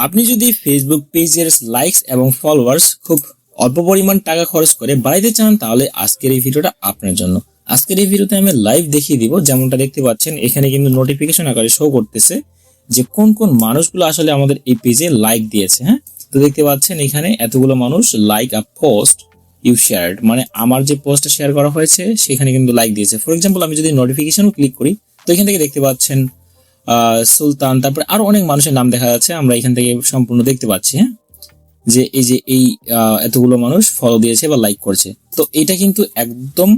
আপনি যদি ফেসবুক পেজের লাইকস এবং ফলোয়ার্স খুব অল্প পরিমাণ টাকা খরচ করে বাড়াইতে চান, তাহলে আজকের এই ভিডিওটা আপনার জন্য। আজকের এই ভিডিওতে আমি লাইভ দেখিয়ে দিব। যেমনটা দেখতে পাচ্ছেন এখানে কিন্তু নোটিফিকেশন আকারে শো করতেছে যে কোন কোন মানুষগুলো আসলে আমাদের এই পেজে লাইক দিয়েছে। হ্যাঁ, তো দেখতে পাচ্ছেন এখানে এতগুলো মানুষ like a post you shared, মানে আমার যে পোস্টটা শেয়ার করা হয়েছে সেখানে কিন্তু লাইক দিয়েছে। ফর এক্সাম্পল আমি যদি নোটিফিকেশনও ক্লিক করি, তো এখান থেকে দেখতে পাচ্ছেন সুলতান, তারপরে আরো অনেক মানুষের নাম দেখা যাচ্ছে, আমরা এখান থেকে সম্পূর্ণ দেখতে পাচ্ছি। হ্যাঁ, যে এই এতগুলো মানুষ ফলো দিয়েছে বা লাইক করছে। তো এটা কিন্তু একদম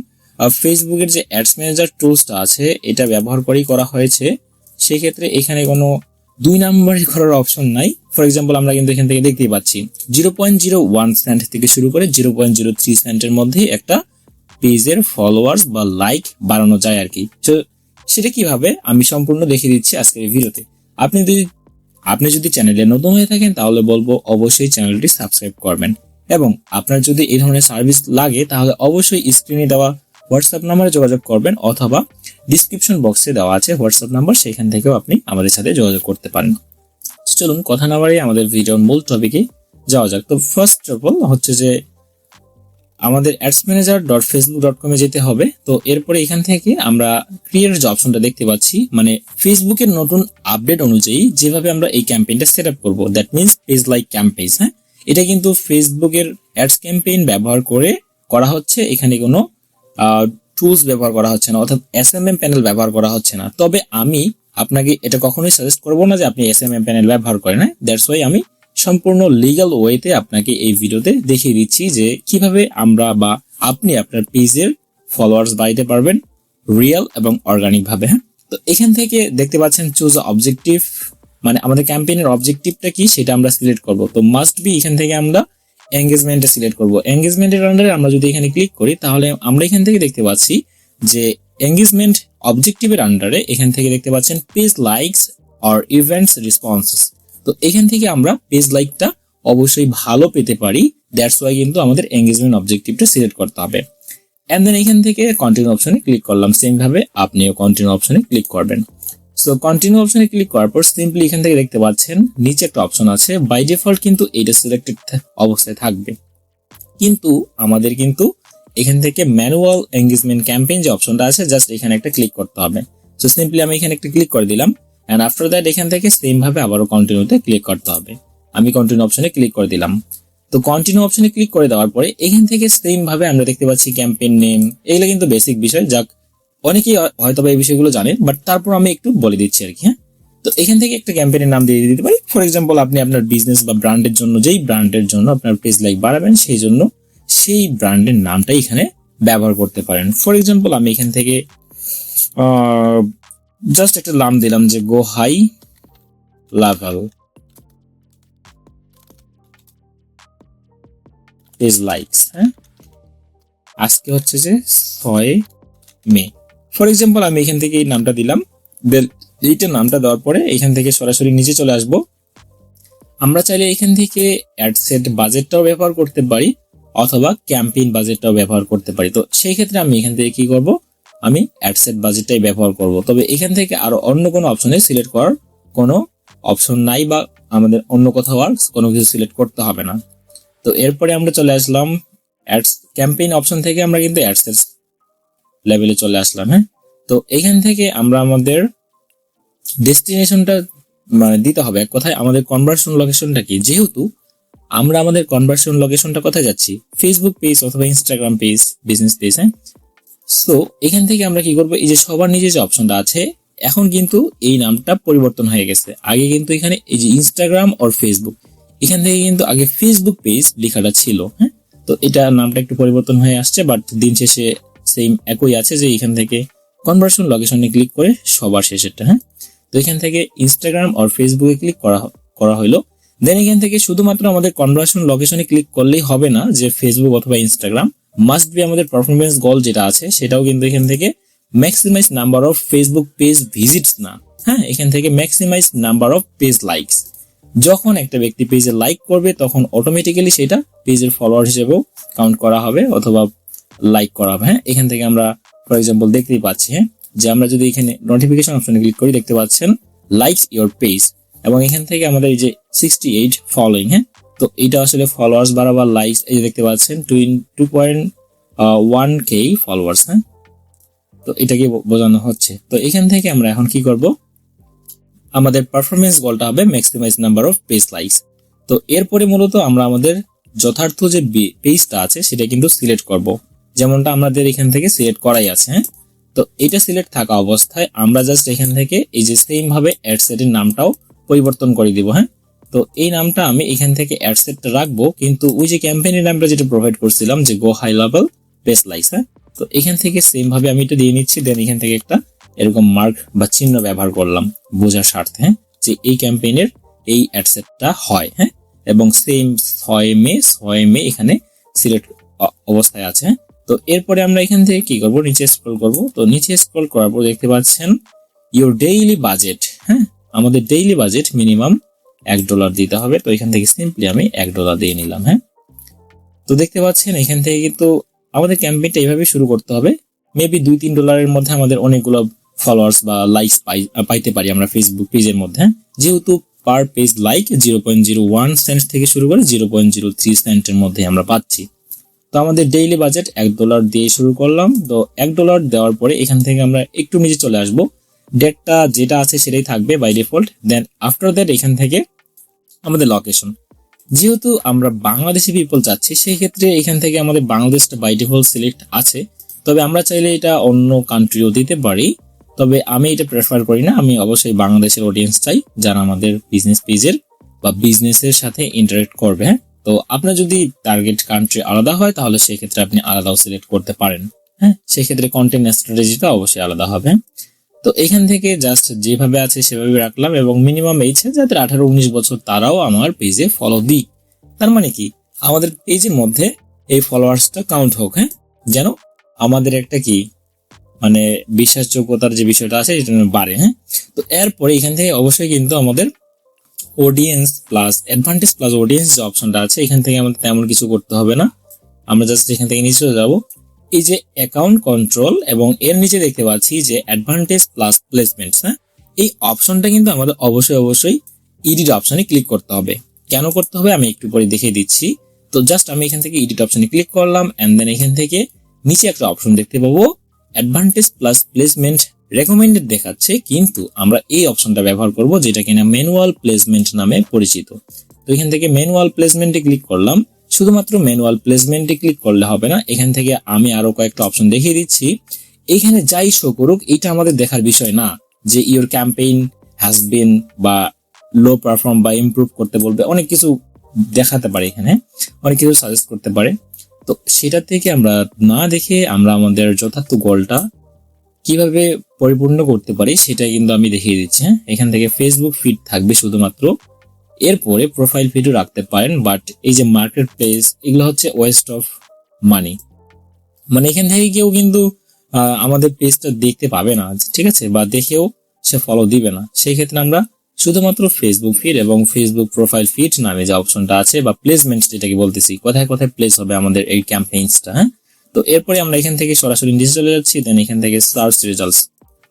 ফেসবুকের যে অ্যাডস ম্যানেজার টুলসটা আছে এটা ব্যবহার করেই করা হয়েছে। সেক্ষেত্রে এখানে কোনো 2 নম্বরই করার অপশন নাই। ফর এক্সাম্পল আমরা কিন্তু এখান থেকে দেখতেই পাচ্ছি 0.01 সেন্ট থেকে শুরু করে 0.03 সেন্টের মধ্যে একটা পেজের ফলোয়ার্স বা লাইক বাড়ানো যায় আর কি। তো সেটা কিভাবে আমি সম্পূর্ণ দেখিয়ে দিচ্ছি আজকের এই ভিডিওতে। আপনি যদি চ্যানেলে নতুন হয়ে থাকেন তাহলে বলবো অবশ্যই চ্যানেলটি সাবস্ক্রাইব করবেন, এবং আপনার যদি এই ধরনের সার্ভিস লাগে তাহলে অবশ্যই স্ক্রিনে দেওয়া হোয়াটসঅ্যাপ নাম্বারে যোগাযোগ করবেন, অথবা ডিসক্রিপশন বক্সে দেওয়া আছে হোয়াটসঅ্যাপ নাম্বার, সেখান থেকেও আপনি আমাদের সাথে যোগাযোগ করতে পারেন। চলুন কথা না বাড়িয়ে আমাদের ভিডিওর মূল টপিকে যাওয়া যাক। তো ফার্স্ট অফ অল হচ্ছে যে আমাদের adsmanager.facebook.com এ যেতে হবে। তো এরপরে এখান থেকে আমরা ক্রিয়েট যে অপশনটা দেখতে পাচ্ছি, মানে ফেসবুকের নতুন আপডেট অনুযায়ী যেভাবে আমরা এই ক্যাম্পেইনটা সেট আপ করবো, that means page like campaign. হ্যাঁ, এটা কিন্তু ফেসবুকের অ্যাডস ক্যাম্পেইন ব্যবহার করে করা হচ্ছে। এখানে কোনো টুলস ব্যবহার করা হচ্ছে না, অর্থাৎ এসএমএম প্যানেল ব্যবহার করা হচ্ছে না। তবে আমি আপনাকে এটা কখনোই সাজেস্ট করবো না যে আপনি এসএমএম প্যানেল ব্যবহার করেন। হ্যাঁ, দ্যাটস ওয়াই আমি সম্পূর্ণ লিগ্যাল ওয়েতে আপনাকে এই ভিডিওতে দেখিয়ে দিচ্ছি যে কিভাবে আমরা বা আপনি আপনার পেজের ফলোয়ার্স বাড়াইতে পারবেন রিয়েল এবং অর্গানিক ভাবে। হ্যাঁ, তো এখান থেকে দেখতে পাচ্ছেন চুজ অবজেক্টিভ, মানে আমাদের ক্যাম্পেইনের অবজেক্টিভটা কি সেটা আমরা সিলেক্ট করব। তো মাস্ট বি এখান থেকে আমরা এঙ্গেজমেন্টটা সিলেক্ট করব। এঙ্গেজমেন্টের আন্ডারে আমরা যদি এখানে ক্লিক করি তাহলে আমরা এখান থেকে দেখতে পাচ্ছি যে এঙ্গেজমেন্ট অবজেক্টিভের আন্ডারে এখান থেকে দেখতে পাচ্ছেন page likes or events responses. তো এখান থেকে আমরা পেজ লাইকটা অবশ্যই ভালো পেতে পারি, দ্যাটস ওয়াই কিন্তু আমাদের এঙ্গেজমেন্ট অবজেক্টিভটা সিলেক্ট করতে হবে। এন্ড দেন এখান থেকে কন্টিনিউ অপশনে ক্লিক করলাম। সেম ভাবে আপনিও কন্টিনিউ অপশনে ক্লিক করবেন। সো কন্টিনিউ অপশনে ক্লিক করার পর সিম্পলি এখান থেকে দেখতে পাচ্ছেন নিচে একটা অপশন আছে, বাই ডিফল্ট কিন্তু এটা সিলেক্টেড অবস্থায় থাকবে, কিন্তু আমাদের কিন্তু এখান থেকে ম্যানুয়াল এঙ্গেজমেন্ট ক্যাম্পেইন যে অপশনটা আছে জাস্ট এখানে একটা ক্লিক করতে হবে। সো সিম্পলি আমি এখানে একটা ক্লিক করে দিলাম, এন্ড আফটার দ্যাট এখান থেকে সেম ভাবে আবারও কন্টিনিউতে ক্লিক করতে হবে। আমি কন্টিনিউ অপশনে ক্লিক করে দিলাম। তো কন্টিনিউ অপশনে ক্লিক করে দেওয়ার পরে এখান থেকে সেম ভাবে আমরা দেখতে পাচ্ছি ক্যাম্পেইন নেম। এগুলো কিন্তু বেসিক বিষয়, যাক অনেকেই হয়তো এই বিষয়গুলো জানেন, বাট তারপর আমি একটু বলে দিচ্ছি আর কি। হ্যাঁ, তো এখান থেকে একটা ক্যাম্পেইনের নাম দিয়ে দিতে পারি। ফর এক্সাম্পল আপনি আপনার বিজনেস বা ব্র্যান্ডের জন্য যেই ব্র্যান্ডের জন্য আপনার পেজ লাইক বাড়াবেন সেই জন্য সেই ব্র্যান্ডের নামটাই এখানে ব্যবহার করতে পারেন। ফর এক্সাম্পল আমি এখান থেকে জাস্ট একটা নাম দিলাম যে গো হাই লেভেল পেজ লাইকস। হ্যাঁ, আজকে হচ্ছে যে 6 মে। ফর এক্সাম্পল আমি এখান থেকে এই নামটা দিলাম। এইটা নামটা দেওয়ার পরে এখান থেকে সরাসরি নিচে চলে আসব। আমরা চাইলে এখান থেকে অ্যাডসেট বাজেটটাও ব্যবহার করতে পারি, অথবা ক্যাম্পেইন বাজেটটাও ব্যবহার করতে পারি। তো সেই ক্ষেত্রে আমি এখান থেকে কি করব, আমি অ্যাডসেট বাজেটটাই ব্যবহার করব। তবে এখান থেকে আরো অন্য কোনো অপশনে সিলেক্ট করার কোনো অপশন নাই, বা আমাদের অন্য কোথাও আর কোনো কিছু সিলেক্ট করতে হবে না। তো এরপরে আমরা চলে আসলাম অ্যাডস ক্যাম্পেইন অপশন থেকে আমরা কিন্তু অ্যাডসেট লেভেলে চলে আসলাম। হ্যাঁ, তো এখান থেকে আমরা আমাদের ডেস্টিনেশনটা মানে দিতে হবে, এক কথায় আমাদের কনভার্সন লোকেশনটা কি। যেহেতু আমরা আমাদের কনভার্সন লোকেশনটা কোথায় যাচ্ছি, ফেসবুক পেজ অথবা ইনস্টাগ্রাম পেজ, বিজনেস পেজ। হ্যাঁ, সো এখান থেকে আমরা কি করবো, এই যে সবার নিচে যে অপশনটা আছে এখন কিন্তু এই নামটা পরিবর্তন হয়ে গেছে। আগে কিন্তু এখানে এই যে ইনস্টাগ্রাম অর ফেসবুক, এখান থেকে কিন্তু আগে ফেসবুক পেজ লেখাটা ছিল। হ্যাঁ, তো এটা নামটা একটু পরিবর্তন হয়ে আসছে, বাট দিন শেষে সেম একই আছে যে এখান থেকে কনভার্সন লোকেশনে ক্লিক করে সবার শেষেরটা। হ্যাঁ, তো এখান থেকে ইনস্টাগ্রাম অর ফেসবুকে ক্লিক করা হলো। দেন এখান থেকে শুধুমাত্র আমাদের কনভার্সন লোকেশনে ক্লিক করলেই হবে না যে ফেসবুক অথবা ইনস্টাগ্রাম, মাস্ট বি আমাদের পারফরমেন্স গোল যেটা আছে সেটাও কিন্তু এখান থেকে maximise number of Facebook page visits না। হ্যাঁ, এখান থেকে maximise number of page likes. যখন একটা ব্যক্তি পেজে লাইক করবে তখন অটোমেটিক্যালি সেটা পেজের ফলোয়ার হিসেবেও কাউন্ট করা হবে অথবা লাইক করা হবে। হ্যাঁ, এখান থেকে আমরা ফর এক্সাম্পল দেখতেই পাচ্ছি, হ্যাঁ, যে আমরা যদি এখানে নোটিফিকেশন অপশনে ক্লিক করি দেখতে পাচ্ছেন লাইকস ইওর পেজ। এবং এখান থেকে আমাদের এই যে 68 ফলোইং, হ্যাঁ, তো এটা আসলে ফলোয়ার্স বাড়াবার লাইকস এই যে দেখতে পাচ্ছেন 2.1k ফলোয়ার্স, হ্যাঁ, তো এটাকে বোঝানো হচ্ছে। তো এখান থেকে আমরা এখন কি করব, আমাদের পারফরমেন্স গোলটা হবে maximise number of page likes. তো এরপরে মূলত আমরা আমাদের যথার্থ যে পেজটা আছে সেটা কিন্তু সিলেক্ট করব, যেমনটা আমাদের এখান থেকে সিলেক্ট করাই আছে, হ্যাঁ। তো এটা সিলেক্ট থাকা অবস্থায় আমরা জাস্ট এখান থেকে এই যে সেম ভাবে অ্যাডসেটের নামটাও পরিবর্তন করে দিব, হ্যাঁ। তো এই নামটা আমি এখান থেকে অ্যাডসেটটা রাখবো, কিন্তু ওই যে ক্যাম্পেইনের নামটা যেটা প্রোভাইড করছিলাম যে গো হাই লেভেল পেজ লাইকস, হ্যাঁ, তো এখান থেকে সেম ভাবে আমি এটা দিয়ে নিচ্ছি। দেন এখান থেকে একটা এরকম মার্ক বা চিহ্ন ব্যবহার করলাম বোঝার স্বার্থে, হ্যাঁ, যে এই ক্যাম্পেইনের এই অ্যাডসেটটা হয়, হ্যাঁ, এবং সেম 6 মে এখানে সিলেক্ট অবস্থায় আছে, হ্যাঁ। তো এরপরে আমরা এখান থেকে কি করব, নিচে স্ক্রল করব। তো নিচে স্ক্রল করার পর দেখতে পাচ্ছেন ইউর ডেইলি বাজেট, হ্যাঁ, আমাদের ডেইলি বাজেট মিনিমাম $1 দিতে হবে। তো এখান থেকে সিম্পলি আমি $1 দিয়ে নিলাম, হ্যাঁ। তো দেখতে পাচ্ছেন এখান থেকে কিন্তু আমাদের ক্যাম্পেইনটা এইভাবে শুরু করতে হবে। মেবি $2-3 মধ্যে আমাদের অনেকগুলো ফলোয়ার্স বা লাইকস পাইতে পারি আমরা ফেসবুক পেজের মধ্যে, যেহেতু পার পেজ লাইক 0.01 সেন্ট থেকে শুরু করে 0.03 সেন্টের মধ্যে আমরা পাচ্ছি। তো আমাদের ডেইলি বাজেট $1 দিয়ে শুরু করলাম। তো $1 দেওয়ার পরে এখান থেকে আমরা একটু নিচে চলে আসব, ডেটটা যেটা আছে সেটাই থাকবে by default. Then after that এখান থেকে আমাদের লোকেশন, যেহেতু আমরা বাংলাদেশি পিপল চাচ্ছি সেই ক্ষেত্রে এখান থেকে আমাদের বাংলাদেশটা বাই ডিফল্ট সিলেক্ট আছে, তবে আমরা চাইলে এটা অন্য কান্ট্রিও দিতে পারি, তবে আমি এটা প্রেফার করি না। আমি অবশ্যই বাংলাদেশের অডিয়েন্স চাই যারা আমাদের বিজনেস পেজের বা বিজনেসের সাথে ইন্টারেক্ট করবে, হ্যাঁ। তো আপনার যদি টার্গেট কান্ট্রি আলাদা হয় তাহলে সেক্ষেত্রে আপনি আলাদাও সিলেক্ট করতে পারেন, হ্যাঁ, সেক্ষেত্রে কন্টেন্ট স্ট্র্যাটেজিটা অবশ্যই আলাদা হবে। তো এখান থেকে জাস্ট যেভাবে আছে সেভাবে রাখলাম, এবং মিনিমাম এইছে যাদের 18-19 বছর তারাও আমার পেজে ফলো দিক। তার মানে কি, আমাদের পেজের মধ্যে এই ফলোয়ার্সটা কাউন্ট হোক, হ্যাঁ, যেন আমাদের একটা কি মানে বিশ্বাসযোগ্যতার যে বিষয়টা আছে সেটা বাড়ে, হ্যাঁ। তো এরপরে এখান থেকে অবশ্যই কিন্তু আমাদের audience plus advantage plus audience যে অপশনটা আছে এখান থেকে আমাদের তেমন কিছু করতে হবে না। আমরা জাস্ট এখান থেকে নিচে যাব, এই যে অ্যাকাউন্ট কন্ট্রোল এবং এর নিচে দেখতে পাচ্ছি যে অ্যাডভান্টেজ প্লাস প্লেসমেন্টস, হ্যাঁ, এই অপশনটা কিন্তু আমাদের অবশ্যই এডিট অপশনে ক্লিক করতে হবে। কেন করতে হবে আমি একটু পরে দেখিয়ে দিচ্ছি। তো জাস্ট আমি এখান থেকে এডিট অপশনে ক্লিক করলাম, এন্ড দেন এখান থেকে নিচে একটা অপশন দেখতে পাবো অ্যাডভান্টেজ প্লাস প্লেসমেন্ট রেকমেন্ডেড দেখাচ্ছে, কিন্তু আমরা এই অপশনটা ব্যবহার করব যেটা কিনা ম্যানুয়াল প্লেসমেন্ট নামে পরিচিত। তো এখান থেকে ম্যানুয়াল প্লেসমেন্টে ক্লিক করলাম। শুধুমাত্র ম্যানুয়াল প্লেসমেন্টে ক্লিক করলে হবে না, এখান থেকে আমি আরো কয়েকটা অপশন দেখিয়ে দিচ্ছি। এখানে যাই শো করুক এটা আমাদের দেখার বিষয় না, যে ইওর ক্যাম্পেইন হ্যাজ বিন বা লো পারফর্ম বা ইমপ্রুভ করতে বলবে, অনেক কিছু দেখাতে পারে, এখানে অনেক কিছু সাজেস্ট করতে পারে। তো সেটা থেকে আমরা না দেখে আমরা আমাদের যথার্থ গোলটা কিভাবে পরিপূর্ণ করতে পারি সেটা কিন্তু আমি দেখিয়ে দিচ্ছি, হ্যাঁ। এখান থেকে ফেসবুক ফিড থাকবে শুধুমাত্র, এরপরে প্রোফাইল ফিডও রাখতে পারেন, বাট এই যে মার্কেট প্লেস এগুলো হচ্ছে ওয়েস্ট অফ মানি, মানে এখান থেকে কেউ কিন্তু আমাদের পেজটা দেখতে পাবে না, ঠিক আছে, বা দেখেও সে ফলো দিবে না। সেই ক্ষেত্রে আমরা শুধুমাত্র ফেসবুক ফিড এবং ফেসবুক প্রোফাইল ফিড নামে যে অপশনটা আছে বা প্লেসমেন্ট যেটাকে বলতেছি, কোথায় কোথায় প্লেস হবে আমাদের এই ক্যাম্পেইনসটা, হ্যাঁ। তো এরপরে আমরা এখান থেকে সরাসরি নিচে চলে যাচ্ছি। দেন এখান থেকে সার্চ রেজাল্টস,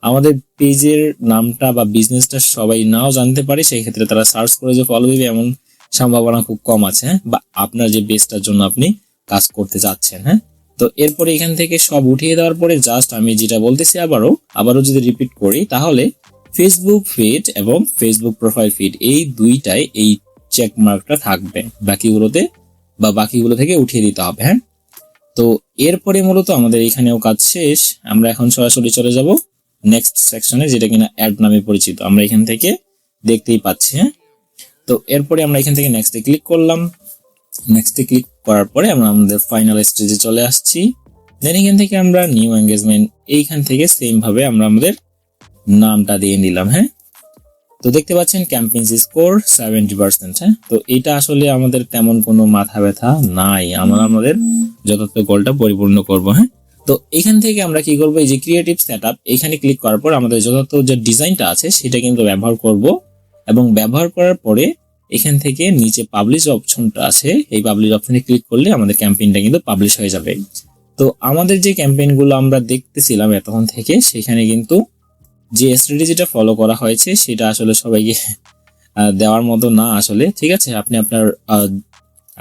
আমাদের পেজের নামটা বা বিজনেসটা সবাই নাও জানতে পারে, সেই ক্ষেত্রে তারা সার্চ করে যে ফলো দিবে এমন সম্ভাবনা খুব কম আছে, হ্যাঁ, বা আপনার যে পেজটার জন্য আপনি কাজ করতে যাচ্ছেন, হ্যাঁ। তো এরপরে এখান থেকে সব উঠিয়ে দেওয়ার পরে জাস্ট আমি যেটা বলতেছি আবারও যদি রিপিট করি, তাহলে ফেসবুক ফিড এবং ফেসবুক প্রোফাইল ফিড এই দুইটাই এই চেক মার্কটা থাকবে, বাকিগুলো থেকে উঠিয়ে দিতে হবে, হ্যাঁ। তো এরপরে মূলত আমাদের এখানেও কাজ শেষ। আমরা এখন সরাসরি চলে যাব নেক্সট সেকশনে, যেটা কিনা অ্যাড নামে পরিচিত, আমরা এখান থেকে দেখতেই পাচ্ছি, হ্যাঁ। তো এরপরে আমরা এখান থেকে নেক্সটে ক্লিক করলাম। নেক্সটে ক্লিক করার পরে আমরা আমাদের ফাইনাল স্টেজে চলে আসছি। দেন এখান থেকে আমরা নিউ এঙ্গেজমেন্ট, এইখান থেকে সেম ভাবে আমরা আমাদের নামটা দিয়ে নিলাম, হ্যাঁ। তো দেখতে পাচ্ছেন ক্যাম্পেইন স্কোর 70%, হ্যাঁ। তো এটা আসলে আমাদের তেমন কোনো মাথা ব্যথা নাই, আমরা আমাদের যথার্থ গোলটা পরিপূর্ণ করব, হ্যাঁ। তো এখান থেকে আমরা কি করব, এই যে ক্রিয়েটিভ সেটআপ এখানে ক্লিক করার পর আমাদের যথার্থ যে ডিজাইনটা আছে সেটা কিন্তু ব্যবহার করব, এবং ব্যবহার করার পরে এখান থেকে নিচে পাবলিশ অপশনটা আছে, এই পাবলিশ অপশনে ক্লিক করলে আমাদের ক্যাম্পেইনটা কিন্তু পাবলিশ হয়ে যাবে। তো আমাদের যে ক্যাম্পেইনগুলো আমরা দেখতেছিলাম এতক্ষণ থেকে, সেখানে কিন্তু যে স্ট্র্যাটেজিটা ফলো করা হয়েছে সেটা আসলে সবাইকে দেওয়ার মতো না আসলে, ঠিক আছে। আপনি আপনার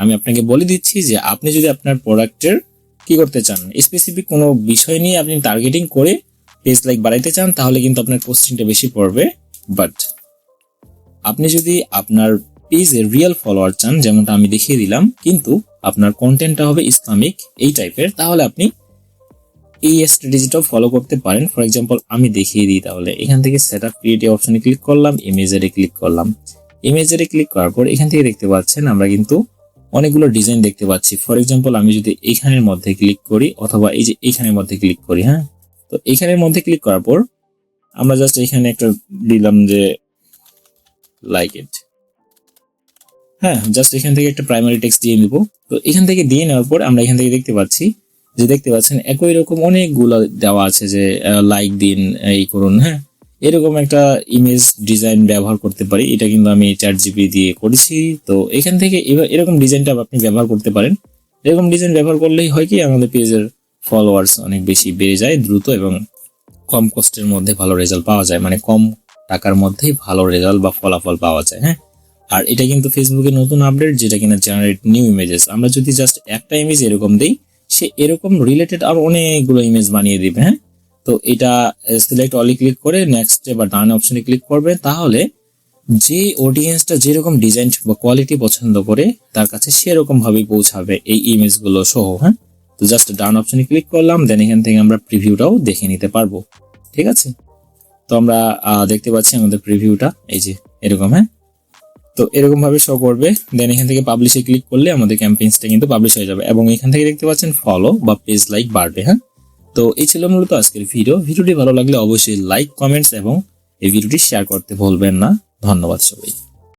আমি আপনাকে বলে দিচ্ছি যে আপনি যদি আপনার প্রোডাক্টের কি করতে চান, স্পেসিফিক কোনো বিষয় নিয়ে আপনি টার্গেটিং করে পেজ লাইক বাড়াইতে চান, তাহলে কিন্তু আপনার পোস্টিংটা বেশি পড়বে। বাট আপনি যদি আপনার পেজে রিয়েল ফলোয়ার চান, যেমনটা আমি দেখিয়ে দিলাম, কিন্তু আপনার কন্টেন্টটা হবে ইসলামিক এই টাইপের, তাহলে আপনি এই স্ট্র্যাটেজিটাও ফলো করতে পারেন। ফর এক্সাম্পল আমি দেখিয়ে দিই, তাহলে এখান থেকে সেট আপ ক্রিয়েটিভ অপশনে ক্লিক করলাম, ইমেজেরে ক্লিক করলাম। ইমেজেরে ক্লিক করার পর এখান থেকে দেখতে পাচ্ছেন আমরা কিন্তু অনেকগুলো ডিজাইন দেখতে পাচ্ছি। ফর এক্সাম্পল আমি যদি এখানের মধ্যে ক্লিক করি অথবা এই যে এইখানের মধ্যে ক্লিক করি, হ্যাঁ, তো এখানের মধ্যে ক্লিক করার পর আমরা জাস্ট এখানে একটা দিলাম যে লাইক ইট, হ্যাঁ, জাস্ট এখান থেকে একটা প্রাইমারি টেক্সট দিয়ে নিব। তো এখান থেকে দিয়ে নেওয়ার পর আমরা এখান থেকে দেখতে পাচ্ছি যে দেখতে পাচ্ছেন একই রকম অনেকগুলো দেওয়া আছে যে লাইক দিন, এই করুন, হ্যাঁ, এরকম একটা ইমেজ ডিজাইন ব্যবহার করতে পারি। এটা কিন্তু আমি ChatGPT দিয়ে করেছি। তো এখান থেকে এরকম ডিজাইনটা আপনি ব্যবহার করতে পারেন। এরকম ডিজাইন ব্যবহার করলেই হয় কি, আমাদের পেজের ফলোয়ার্স অনেক বেশি বেড়ে যায় দ্রুত এবং কম কষ্টের মধ্যে ভালো রেজাল্ট পাওয়া যায়, মানে কম টাকার মধ্যেই ভালো রেজাল্ট বা ফলাফল পাওয়া যায়, হ্যাঁ। আর এটা কিন্তু ফেসবুকের নতুন আপডেট, যেটা কিনা জেনারেট নিউ ইমেজেস। আমরা যদি জাস্ট একটা ইমেজ এরকম দেই, সে এরকম রিলেটেড আর অনেকগুলো ইমেজ বানিয়ে দিবে, হ্যাঁ। তো এটা সিলেক্ট অলি ক্লিক করে নেক্সট বা ডান অপশনে ক্লিক করবে, তাহলে যে অডিয়েন্সটা যেরকম ডিজাইন বা কোয়ালিটি পছন্দ করে তার কাছে সেরকম ভাবেই পৌঁছাবে এই ইমেজগুলো সহ, হ্যাঁ। তো জাস্ট ডান অপশনে ক্লিক করলাম, দেন এখান থেকে আমরা প্রিভিউটাও দেখে নিতে পারবো, ঠিক আছে। তো আমরা দেখতে পাচ্ছি আমাদের প্রিভিউটা এই যে এরকম, হ্যাঁ। তো এরকম ভাবে শো করবে। দেন এখান থেকে পাবলিশে ক্লিক করলে আমাদের ক্যাম্পেইনসটা কিন্তু পাবলিশ হয়ে যাবে এবং এখান থেকে দেখতে পাচ্ছেন ফলো বা পেজ লাইক বাড়বে, হ্যাঁ। তো এই ছিল মূলত আজকের ভিডিওটি ভালো লাগলে অবশ্যই লাইক, কমেন্টস এবং এই ভিডিওটি শেয়ার করতে ভুলবেন না। ধন্যবাদ সবাই।